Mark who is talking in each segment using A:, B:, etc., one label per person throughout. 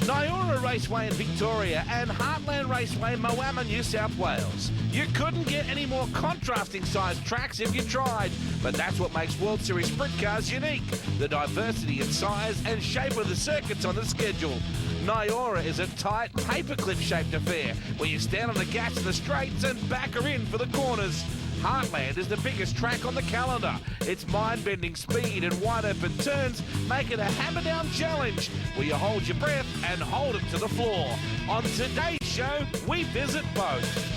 A: Nyora Raceway in Victoria and Heartland Raceway, Moama, New South Wales. You couldn't get any more contrasting sized tracks if you tried, but that's what makes World Series Sprint Cars unique, the diversity in size and shape of the circuits on the schedule. Nyora is a tight, paperclip shaped affair where you stand on the gas in the straights and back her in for the corners. Heartland is the biggest track on the calendar. Its mind-bending speed and wide-open turns make it a hammer-down challenge where you hold your breath and hold it to the floor. On today's show, we visit both.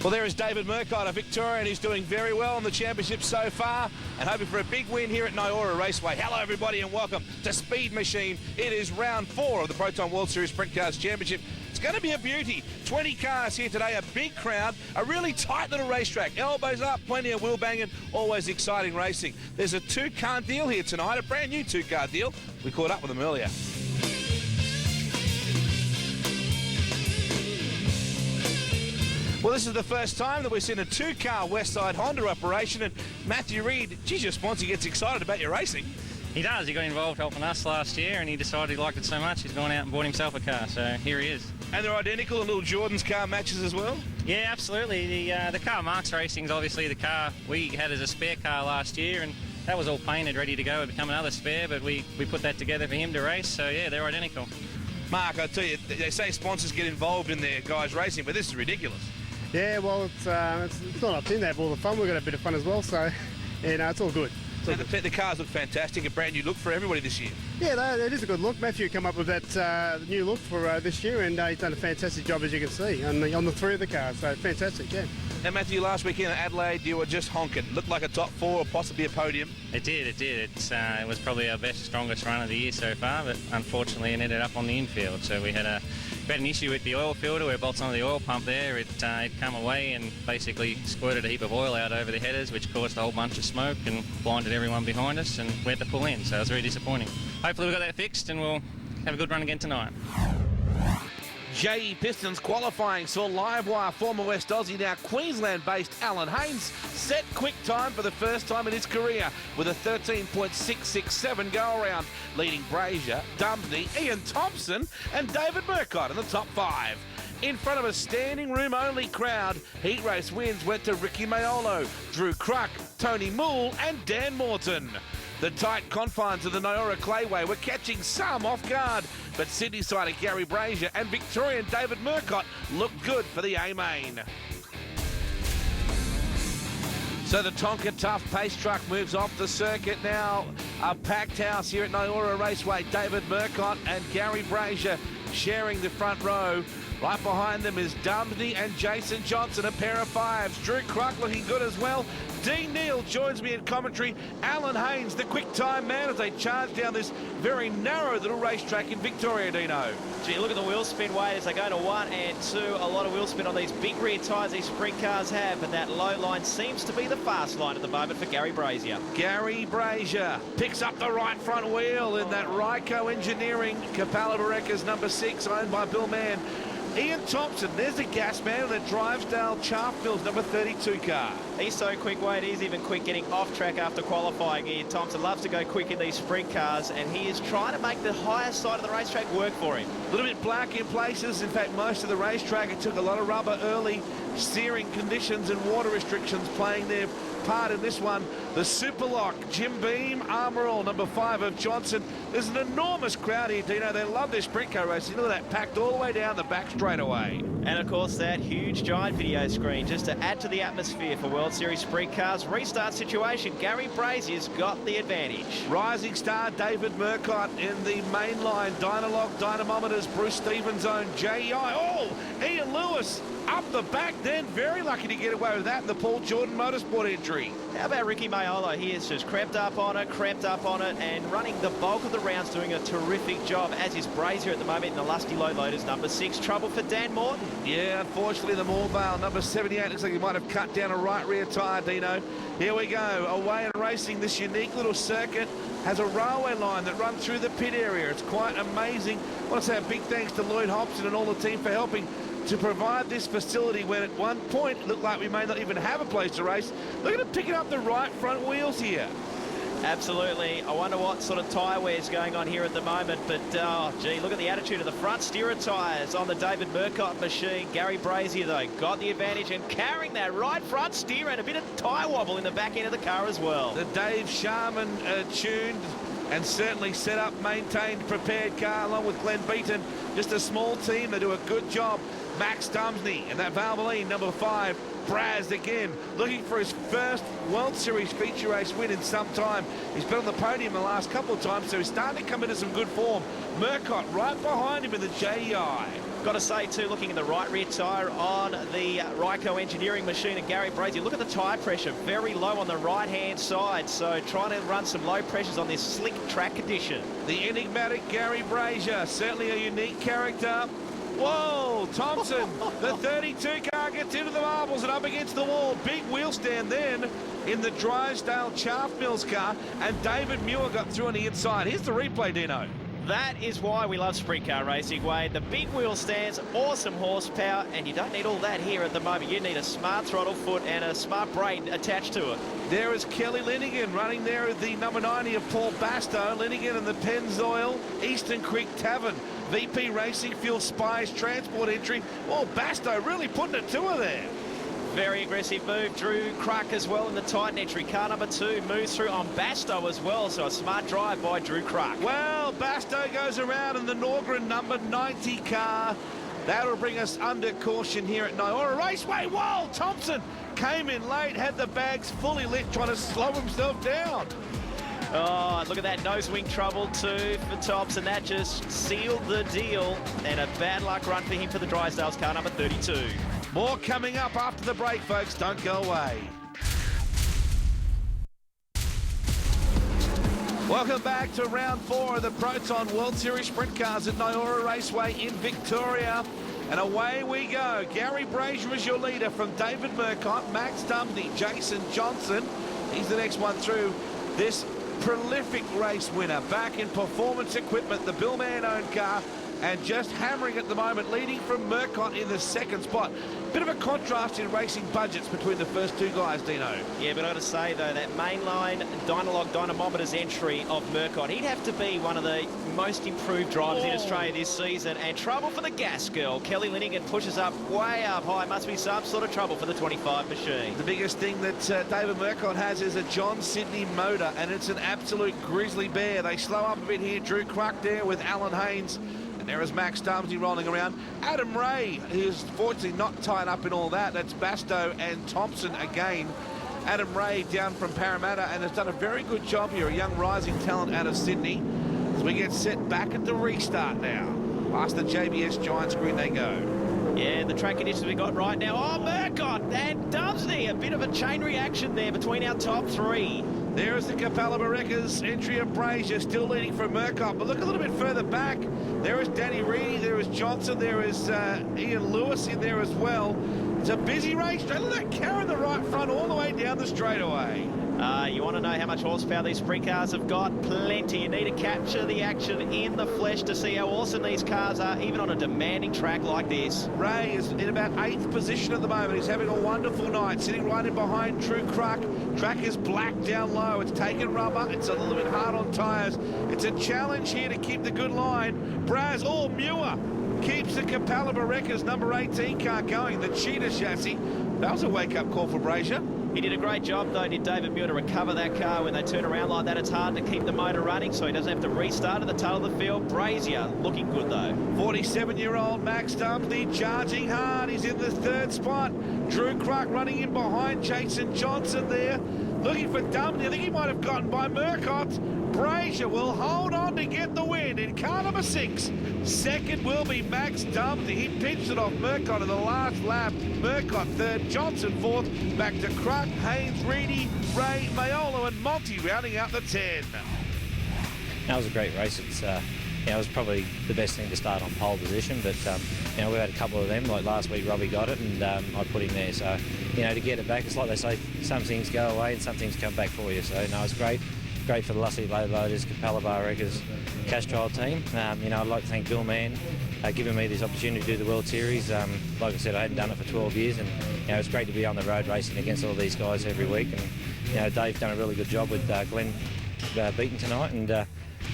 A: Well, there is David Murcott, a Victorian who's doing very well in the championship so far and hoping for a big win here at Nyora Raceway. Hello, everybody, and welcome to Speed Machine. It is round 4 of the Proton World Series Sprint Cars Championship. It's going to be a beauty. 20 cars here today, a big crowd, a really tight little racetrack. Elbows up, plenty of wheel banging, always exciting racing. There's a 2-car deal here tonight, a brand new 2-car deal. We caught up with them earlier. Well, this is the first time that we've seen a 2-car Westside Honda operation, and Matthew Reid, geez, your sponsor gets excited about your racing.
B: He does. He got involved helping us last year, and he decided he liked it so much he's gone out and bought himself a car, so here he is.
A: And they're identical, and little Jordan's car matches as well?
B: Yeah, absolutely. The car Mark's Racing is obviously the car we had as a spare car last year, and that was all painted, ready to go. It became another spare, but we put that together for him to race, so yeah, they're identical.
A: Mark, I tell you, they say sponsors get involved in their guys' racing, but this is ridiculous.
C: Yeah, well, it's not up in there, but all the fun. We've got a bit of fun as well, so, yeah, it's all good.
A: So the cars look fantastic, a brand new look for everybody this year.
C: Yeah, it is a good look. Matthew came up with that new look for this year, and he's done a fantastic job, as you can see, on the 3 of the cars, so fantastic, yeah.
A: Now, Matthew, last weekend at Adelaide, you were just honking. Looked like a top 4 or possibly a podium.
B: It did. It was probably our best, strongest run of the year so far, but unfortunately it ended up on the infield. So we had an issue with the oil filter where it bolts onto the oil pump there. It come away and basically squirted a heap of oil out over the headers, which caused a whole bunch of smoke and blinded everyone behind us, and we had to pull in. So it was very disappointing. Hopefully we got that fixed and we'll have a good run again tonight.
A: JE Pistons qualifying saw Livewire former West Aussie, now Queensland-based Alan Haynes, set quick time for the first time in his career with a 13.667 go-around, leading Brazier, Dumsney, Ian Thompson and David Murcott in the top 5. In front of a standing room only crowd, heat race wins went to Ricky Maiolo, Drew Cruck, Tony Moole and Dan Morton. The tight confines of the Nyora Clayway were catching some off guard, but Sydney-sider Gary Brazier and Victorian David Murcott looked good for the A-Main. So the Tonka Tough pace truck moves off the circuit now. A packed house here at Nyora Raceway. David Murcott and Gary Brazier sharing the front row. Right behind them is Dumsney and Jason Johnson, a pair of 5s. Drew Cruck looking good as well. Dean Neal joins me in commentary. Alan Haynes, the quick time man, as they charge down this very narrow little racetrack in Victoria, Dino.
D: Gee, look at the wheel spin, Wade, as they go to 1 and 2. A lot of wheel spin on these big rear tyres these sprint cars have, but that low line seems to be the fast line at the moment for Gary Brazier.
A: Gary Brazier picks up the right front wheel in that Ryco Engineering Capella Bareca's number 6, owned by Bill Mann. Ian Thompson, there's a gas man in the Drivesdale Chaff Mills number 32 car.
D: He's so quick, Wade. He's even quick getting off track after qualifying. Ian Thompson loves to go quick in these sprint cars, and he is trying to make the higher side of the racetrack work for him.
A: A little bit black in places. In fact, most of the racetrack, it took a lot of rubber early. Steering conditions and water restrictions playing their part in this one. The Superlock, Jim Beam, Armour All, number 5 of Johnson. There's an enormous crowd here, Dino. They love their sprint car racing. Look at that, packed all the way down the back straightaway.
D: And of course, that huge giant video screen just to add to the atmosphere for World Series Sprint Cars. Restart situation, Gary Brazier's got the advantage.
A: Rising star David Murcott in the main line. Dynalog, Dynamometers, Bruce Stevens' own JEI. Oh, Ian Lewis up the back then. Very lucky to get away with that in the Paul Jordan Motorsport entry.
D: How about Ricky Maiolo? He has just crept up on it, and running the bulk of the rounds, doing a terrific job, as is Brazier at the moment in the Lusty Low Loaders number 6. Trouble for Dan Morton.
A: Yeah, unfortunately, the Moorvale number 78 looks like he might have cut down a right rear tyre, Dino. Here we go, away and racing. This unique little circuit has a railway line that runs through the pit area. It's quite amazing. I want to say a big thanks to Lloyd Hobson and all the team for helping to provide this facility when at one point it looked like we may not even have a place to race. Look at him picking up the right front wheels here.
D: Absolutely. I wonder what sort of tyre wear is going on here at the moment. But, oh, gee, look at the attitude of the front steerer tyres on the David Murcott machine. Gary Brazier, though, got the advantage and carrying that right front steer and a bit of tyre wobble in the back end of the car as well.
A: The Dave Sharman tuned and certainly set up, maintained, prepared car along with Glenn Beaton. Just a small team. They do a good job. Max Dumsney and that Valvoline, number 5. Braz again, looking for his first World Series feature race win in some time. He's been on the podium the last couple of times, so he's starting to come into some good form. Murcott right behind him in the JEI.
D: Got to say, too, looking in the right rear tyre on the Ryco Engineering machine and Gary Brazier, look at the tyre pressure, very low on the right-hand side, so trying to run some low pressures on this slick track condition.
A: The enigmatic Gary Brazier, certainly a unique character. Whoa, Thompson, the 32 car gets into the marbles and up against the wall. Big wheel stand then in the Drysdale Chaff Mills car, and David Muir got through on the inside. Here's the replay, Dino.
D: That is why we love sprint car racing, Wade. The big wheel stands, awesome horsepower, and you don't need all that here at the moment. You need a smart throttle foot and a smart brain attached to it.
A: There is Kelly Linigan running there at the number 90 of Paul Bastow. Linigan and the Pennzoil Eastern Creek Tavern. VP Racing Fuel Spies Transport entry. Well, Bastow really putting it to her there.
D: Very aggressive move. Drew Cruck as well in the Titan entry. Car number 2 moves through on Bastow as well, so a smart drive by Drew Cruck.
A: Well, Bastow goes around in the Norgren number 90 car. That'll bring us under caution here at Nyora Raceway. Whoa, Thompson came in late, had the bags fully lit, trying to slow himself down.
D: Oh, look at that nose wing trouble too for Thompson. That just sealed the deal, and a bad luck run for him for the Drysdales car number 32.
A: More coming up after the break, folks. Don't go away. Welcome back to round 4 of the Proton World Series Sprint Cars at Nyora Raceway in Victoria. And away we go. Gary Brazier is your leader from David Murcott, Max Dumsney, Jason Johnson. He's the next one through. This prolific race winner back in performance equipment, the Billman-owned car, and just hammering at the moment, leading from Murcott in the second spot. Bit of a contrast in racing budgets between the first 2 guys, Dino.
D: Yeah, but I got to say, though, that mainline Dynalog Dynamometers entry of Murcott, he'd have to be one of the most improved drivers in Australia this season. And trouble for the gas girl. Kelly Linigan pushes up way up high. Must be some sort of trouble for the 25 machine.
A: The biggest thing that David Murcott has is a John Sidney motor, and it's an absolute grizzly bear. They slow up a bit here. Drew Cruck there with Alan Haynes. And there is Max Dumsney rolling around. Adam Ray, who's fortunately not tied up in all that. That's Bastow and Thompson again. Adam Ray down from Parramatta and has done a very good job here. A young rising talent out of Sydney. As we get set back at the restart now. Past the JBS Giant screen they go.
D: Yeah, the track conditions we got right now. Oh, Murcott and Dumsney. A bit of a chain reaction there between our top 3.
A: There is the Capella Barekas entry of Brazier, still leading from Murcott. But look a little bit further back. There is Danny Reedy, there is Johnson, there is Ian Lewis in there as well. It's a busy race. Look at that car in the right front all the way down the straightaway.
D: You want to know how much horsepower these sprint cars have got? Plenty. You need to capture the action in the flesh to see how awesome these cars are, even on a demanding track like this.
A: Ray is in about 8th position at the moment. He's having a wonderful night, sitting right in behind Drew Cruck. Track is black down low. It's taken rubber. It's a little bit hard on tyres. It's a challenge here to keep the good line. Braz, Muir keeps the Capella Barekas number 18 car going, the cheetah chassis. That was a wake-up call for Brazier.
D: He did a great job, though, did David Muir, to recover that car. When they turn around like that, it's hard to keep the motor running, so he doesn't have to restart at the tail of the field. Brazier looking good, though.
A: 47-year-old Max Dumsney charging hard. He's in the 3rd spot. Drew Cruck running in behind Jason Johnson there. Looking for Dumsney. I think he might have gotten by Murcott. Brazier will hold on to get the win in car number 6. Second will be Max Dumsney. He pinched it off Murcott in the last lap. Murcott 3rd, Johnson 4th. Back to Cruck, Haynes, Reedy, Ray, Mayolo and Monty rounding out the 10.
E: That was a great race. It's it was probably the best thing to start on pole position, but we've had a couple of them. Like last week, Robbie got it, and I put him there. So to get it back, it's like they say, some things go away and some things come back for you. So no, it's great for the Lussie Low Loaders, Capella Barekas, Castrol team. I'd like to thank Bill Mann giving me this opportunity to do the World Series. Like I said, I hadn't done it for 12 years, and it's great to be on the road racing against all these guys every week. And Dave's done a really good job with Glenn beaten tonight, and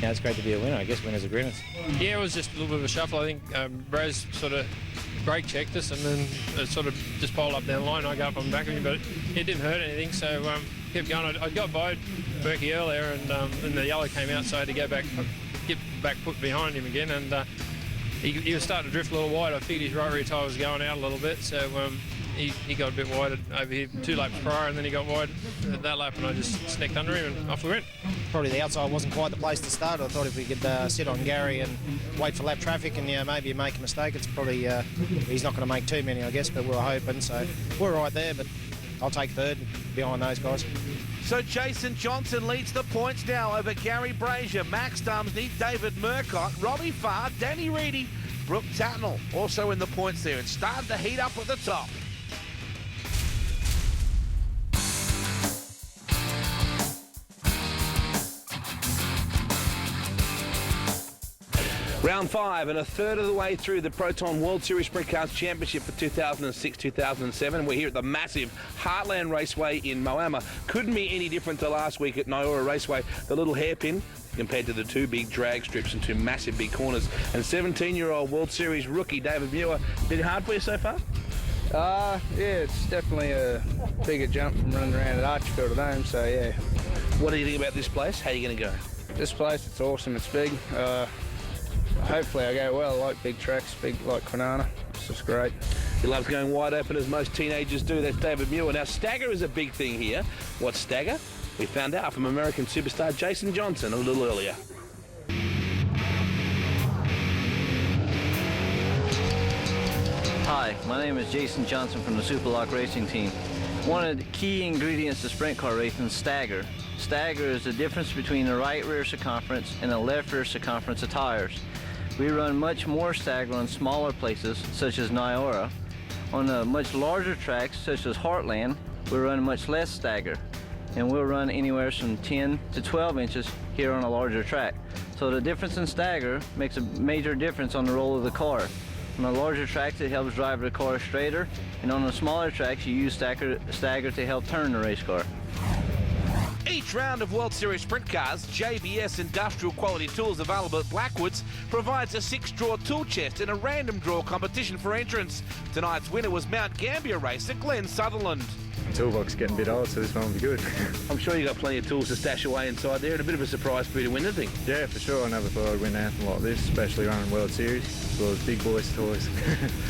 E: it's great to be a winner. I guess winners agreements.
F: Yeah, it was just a little bit of a shuffle. I think Braz sort of brake checked us, and then it sort of just piled up down the line. I go up on the back of him, but it didn't hurt anything, so kept going. I got by Berkey earlier, and the yellow came out, so I had to get back put behind him again, and he was starting to drift a little wide. I figured his right rear tyre was going out a little bit, so he got a bit wide over here 2 laps prior, and then he got wide at that lap, and I just sneaked under him, and off we went.
G: Probably the outside wasn't quite the place to start. I thought if we could sit on Gary and wait for lap traffic and maybe make a mistake, it's probably he's not going to make too many, I guess, but we were hoping, so we're right there, but I'll take third behind those guys.
A: So Jason Johnson leads the points now over Gary Brazier, Max Dumsney, David Murcott, Robbie Farr, Danny Reedy, Brooke Tatnell also in the points there. It's starting to heat up at the top. Round 5 and a third of the way through the Proton World Series Sprint Cars Championship for 2006-2007. We're here at the massive Heartland Raceway in Moama. Couldn't be any different to last week at Nyora Raceway. The little hairpin compared to the 2 big drag strips and 2 massive big corners. And 17-year-old World Series rookie David Muir. Been hard for you so far?
H: Yeah, it's definitely a bigger jump from running around at Archfield at home, so yeah.
A: What do you think about this place? How are you going to go?
H: This place, it's awesome, it's big. Hopefully I go well. I like big tracks, big like Kwinana. It's just great.
A: He loves going wide open as most teenagers do. That's David Muir. Now stagger is a big thing here. What's stagger? We found out from American superstar Jason Johnson a little earlier.
I: Hi, my name is Jason Johnson from the Superlock Racing Team. One of the key ingredients to sprint car racing is stagger. Stagger is the difference between the right rear circumference and the left rear circumference of tires. We run much more stagger on smaller places, such as Nyora. On the much larger tracks, such as Heartland, we run much less stagger. And we'll run anywhere from 10 to 12 inches here on a larger track. So the difference in stagger makes a major difference on the roll of the car. On the larger tracks, it helps drive the car straighter, and on the smaller tracks, you use stagger to help turn the race car.
A: Each round of World Series Sprint Cars, JBS Industrial Quality Tools available at Blackwoods, provides a 6-draw tool chest and a random draw competition for entrance. Tonight's winner was Mount Gambier racer Glenn Sutherland.
J: The toolbox is getting a bit old, so this one will be good.
A: I'm sure you got plenty of tools to stash away inside there, and a bit of a surprise for you to win, isn't it?
J: Yeah, for sure. I never thought I'd win anything like this, especially running World Series. Well, it's big boys' toys.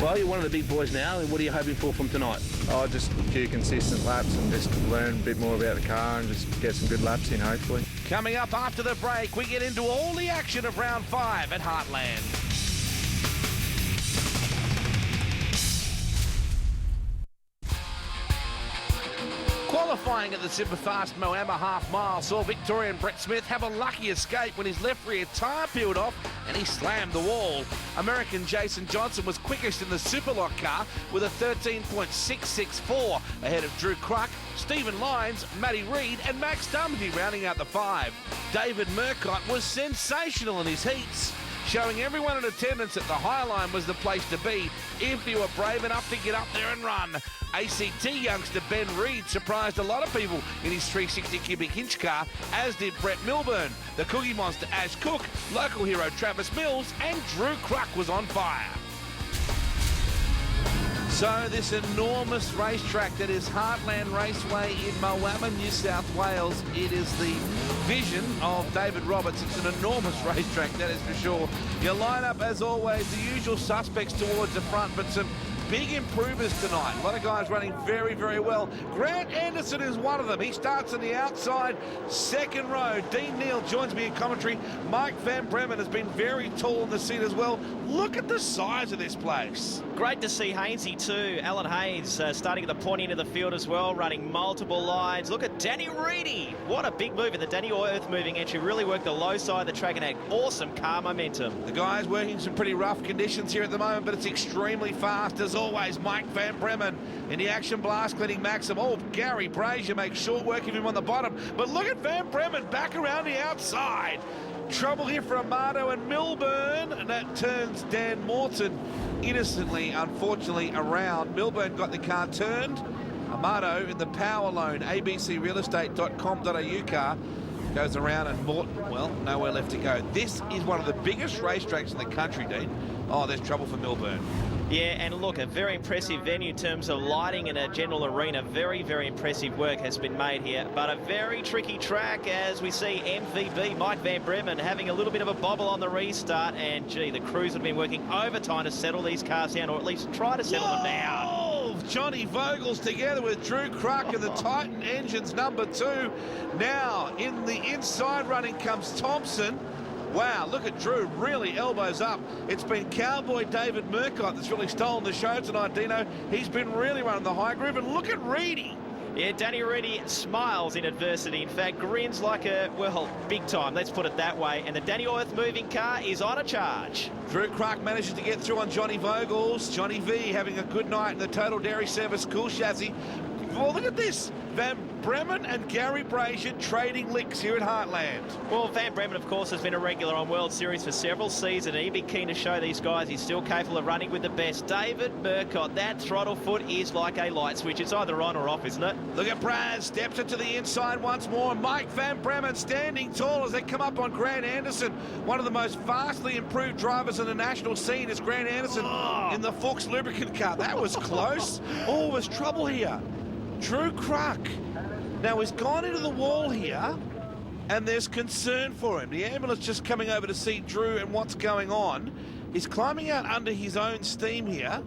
A: Well, you're one of the big boys now. What are you hoping for from tonight?
J: Oh, just a few consistent laps and just learn a bit more about the car and just get some good laps in, hopefully.
A: Coming up after the break, we get into all the action of round 5 at Heartland. Qualifying at the Superfast Moama half-mile saw Victorian Brett Smith have a lucky escape when his left rear tyre peeled off and he slammed the wall. American Jason Johnson was quickest in the Superlock car with a 13.664 ahead of Drew Cruck, Stephen Lyons, Matty Reid and Max Dumsney rounding out the 5. David Murcott was sensational in his heats, showing everyone in attendance that the High Line was the place to be if you were brave enough to get up there and run. ACT youngster Ben Reid surprised a lot of people in his 360 cubic inch car, as did Brett Milburn. The Cookie Monster Ash Cook, local hero Travis Mills and Drew Cruck was on fire. So this enormous racetrack that is Heartland Raceway in Moama, New South Wales, it is the vision of David Roberts. It's an enormous racetrack, that is for sure. Your lineup, as always, the usual suspects towards the front, but some big improvers tonight. A lot of guys running very, very well. Grant Anderson is one of them. He starts on the outside, second row. Dean Neal joins me in commentary. Mike Van Bremen has been very tall in the seat as well. Look at the size of this place.
D: Great to see Hainsey too. Alan Haynes starting at the point end of the field as well, running multiple lines. Look at Danny Reedy. What a big move in the Danny Earth moving entry. Really worked the low side of the track and had awesome car momentum.
A: The guys working some pretty rough conditions here at the moment, but it's extremely fast as always. Mike Van Bremen in the action blast cleaning Maxim. Oh, Gary Brazier makes short work of him on the bottom, but look at Van Bremen back around the outside. Trouble here for Amato and Milburn, and that turns Dan Morton innocently, unfortunately, around. Milburn got the car turned. Amato in the power loan, abcrealestate.com.au car, Goes around and Morton, well, nowhere left to go. This is one of the biggest racetracks in the country, Dean. Oh, there's trouble for Milburn.
D: Yeah, and look, a very impressive venue in terms of lighting and a general arena. Very, very impressive work has been made here, but a very tricky track as we see MVB, Mike Van Bremen, having a little bit of a bobble on the restart, and gee, the crews have been working overtime to settle these cars down, or at least try to settle them down.
A: Johnny Vogel's together with Drew Cruck and the Titan engines #2. Now in the inside running comes Thompson. Wow, look at Drew, really elbows up. It's been Cowboy David Murcott that's really stolen the show tonight, Dino. He's been really running the high groove, and look at Reedy.
D: Yeah, Danny Reedy smiles in adversity. In fact, grins like a, well, big time, let's put it that way. And the Danny Earth-moving car is on a charge.
A: Drew Cruck manages to get through on Johnny Vogels. Johnny V having a good night in the Total Dairy Service Cool Chassis. Well, look at this. Van Bremen and Gary Brazier trading licks here at Heartland.
D: Well, Van Bremen, of course, has been a regular on World Series for several seasons, and he'd be keen to show these guys he's still capable of running with the best. David Murcott, that throttle foot is like a light switch. It's either on or off, isn't it?
A: Look at Brad, steps it to the inside once more. Mike Van Bremen standing tall as they come up on Grant Anderson. One of the most vastly improved drivers in the national scene is Grant Anderson in the Fuchs lubricant car. That was close. Oh, there's trouble here. Drew Cruck. Now he's gone into the wall here, and there's concern for him. The ambulance just coming over to see Drew and what's going on. He's climbing out under his own steam here,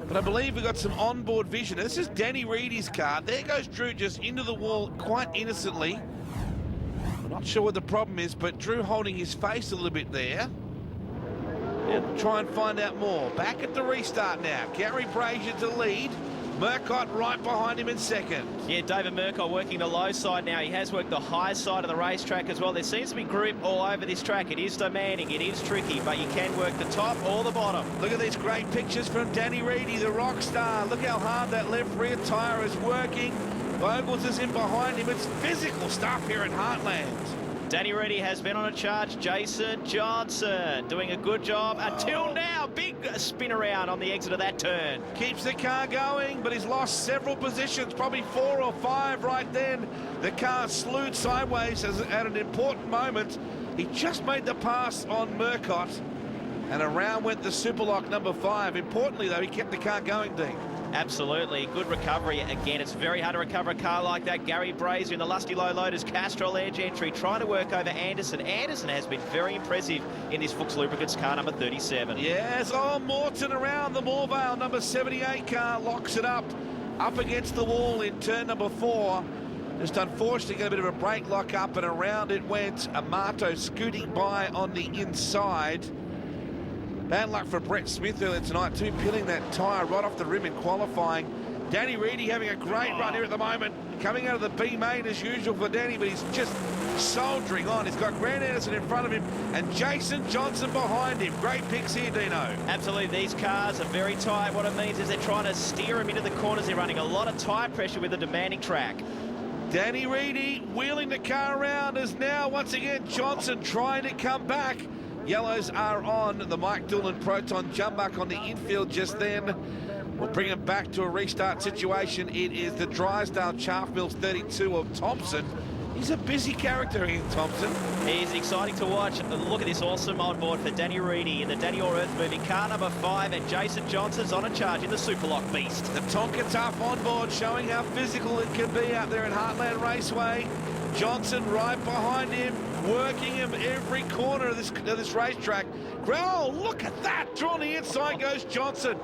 A: but I believe we've got some onboard vision. This is Danny Reedy's car. There goes Drew just into the wall quite innocently. I'm not sure what the problem is, but Drew holding his face a little bit there. We'll try and find out more. Back at the restart now. Gary Brazier to lead. Murcott right behind him in second.
D: Yeah, David Murcott working the low side now. He has worked the high side of the racetrack as well. There seems to be grip all over this track. It is demanding, it is tricky, but you can work the top or the bottom.
A: Look at these great pictures from Danny Reedy, the rock star. Look how hard that left rear tyre is working. Vogels is in behind him. It's physical stuff here at Heartland.
D: Danny Reedy has been on a charge. Jason Johnson doing a good job until now. Big spin around on the exit of that turn.
A: Keeps the car going, but he's lost several positions, probably 4 or 5 right then. The car slewed sideways at an important moment. He just made the pass on Murcott, and around went the Superlock #5. Importantly, though, he kept the car going, Dean.
D: Absolutely. Good recovery. Again, it's very hard to recover a car like that. Gary Brazier in the Lusty Low Loaders Castrol Edge entry trying to work over Anderson. Anderson has been very impressive in this Fuchs Lubricants car #37.
A: Yes, oh, Morton around the Moorvale #78 car locks it up against the wall in turn #4. Just unfortunately get a bit of a brake lock up, and around it went. Amato scooting by on the inside. Bad luck for Brett Smith earlier tonight too, peeling that tyre right off the rim in qualifying. Danny Reedy having a great run here at the moment. Coming out of the B main as usual for Danny, but he's just soldiering on. He's got Grant Anderson in front of him and Jason Johnson behind him. Great picks here, Dino.
D: Absolutely, these cars are very tight. What it means is they're trying to steer him into the corners. They're running a lot of tyre pressure with a demanding track.
A: Danny Reedy wheeling the car around as now once again Johnson trying to come back. Yellows are on. The Mike Dillon Proton jumbuck on the infield just then. We'll bring him back to a restart situation. It is the Drysdale Chaff Mills 32 of Thompson. He's a busy character here, Thompson.
D: He's exciting to watch. Look at this awesome onboard for Danny Reedy in the Danny Earth moving car #5, and Jason Johnson's on a charge in the Superlock Beast.
A: The Tonka Tough onboard showing how physical it can be out there at Heartland Raceway. Johnson right behind him, working him every corner of this racetrack. Oh, look at that! Drawn the inside goes Johnson.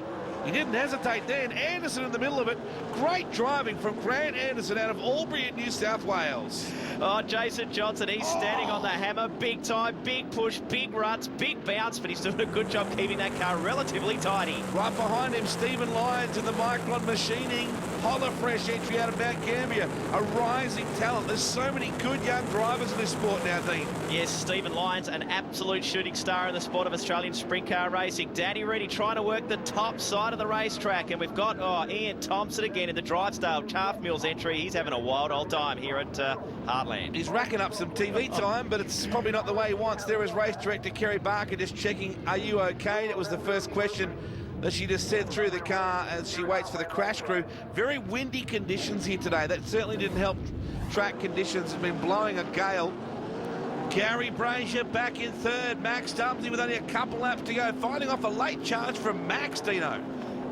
A: He didn't hesitate then. Anderson in the middle of it. Great driving from Grant Anderson out of Albury in New South Wales.
D: Oh, Jason Johnson, he's standing on the hammer. Big time, big push, big runs, big bounce, but he's doing a good job keeping that car relatively tidy.
A: Right behind him, Stephen Lyons in the Micron Machining. Holler Fresh entry out of Mount Gambier. A rising talent. There's so many good young drivers in this sport now, Dean.
D: Yes, Stephen Lyons, an absolute shooting star in the sport of Australian sprint car racing. Danny Reedy trying to work the top side of the racetrack, and we've got Ian Thompson again in the Drysdale Chaff Mills entry. He's having a wild old time here at Heartland.
A: He's racking up some TV time, but it's probably not the way he wants. There is race director Kerry Barker just checking, are you okay? That was the first question that she just said through the car as she waits for the crash crew. Very windy conditions here today. That certainly didn't help track conditions have been blowing a gale. Gary Brazier back in third. Max Dumsey with only a couple laps to go, fighting off a late charge from Max, Dino.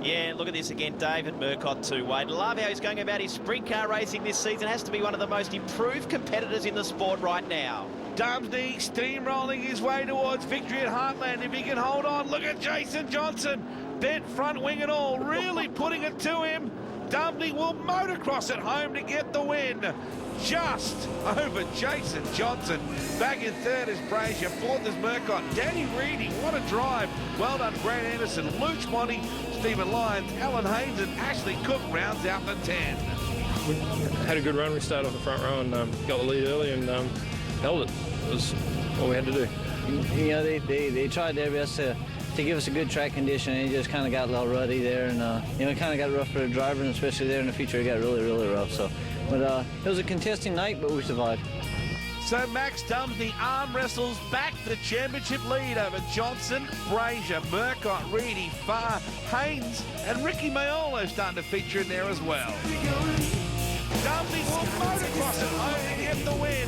D: Yeah, look at this again, David Murcott too, Wade. Love how he's going about his sprint car racing this season. Has to be one of the most improved competitors in the sport right now.
A: Dumsey steamrolling his way towards victory at Heartland. If he can hold on, look at Jason Johnson. Bent front wing and all, really putting it to him. Dumsey will motocross at home to get the win. Just over Jason Johnson. Back in third is Brazier, fourth is Murcott. Danny Reedy, what a drive. Well done, Grant Anderson, Luch Monty, Stephen Lyons, Alan Haynes and Ashley Cook rounds out the 10.
F: We had a good run. We started off the front row and got the lead early and held it. It was all we had to do.
I: You know, they tried their best to give us a good track condition, and it just kind of got a little ruddy there, and you know, it kind of got rough for the driver, and especially there in the feature, it got really, really rough. So, but it was a contesting night, but we survived.
A: So Max Dumsey arm wrestles back the championship lead over Johnson, Brazier, Murcott, Reedy, Farr, Haynes, and Ricky Maiolo starting to feature in there as well. Dumsey will motocross at home to get the win.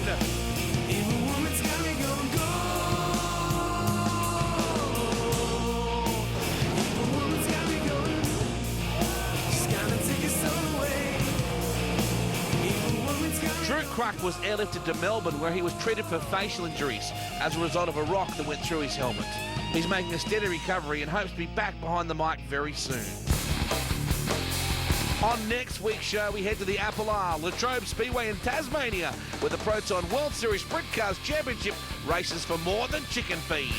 A: Drew Cruck was airlifted to Melbourne where he was treated for facial injuries as a result of a rock that went through his helmet. He's making a steady recovery and hopes to be back behind the mic very soon. On next week's show, we head to the Apple Isle, Latrobe Speedway in Tasmania, where the Proton World Series Sprint Cars Championship races for more than chicken feed.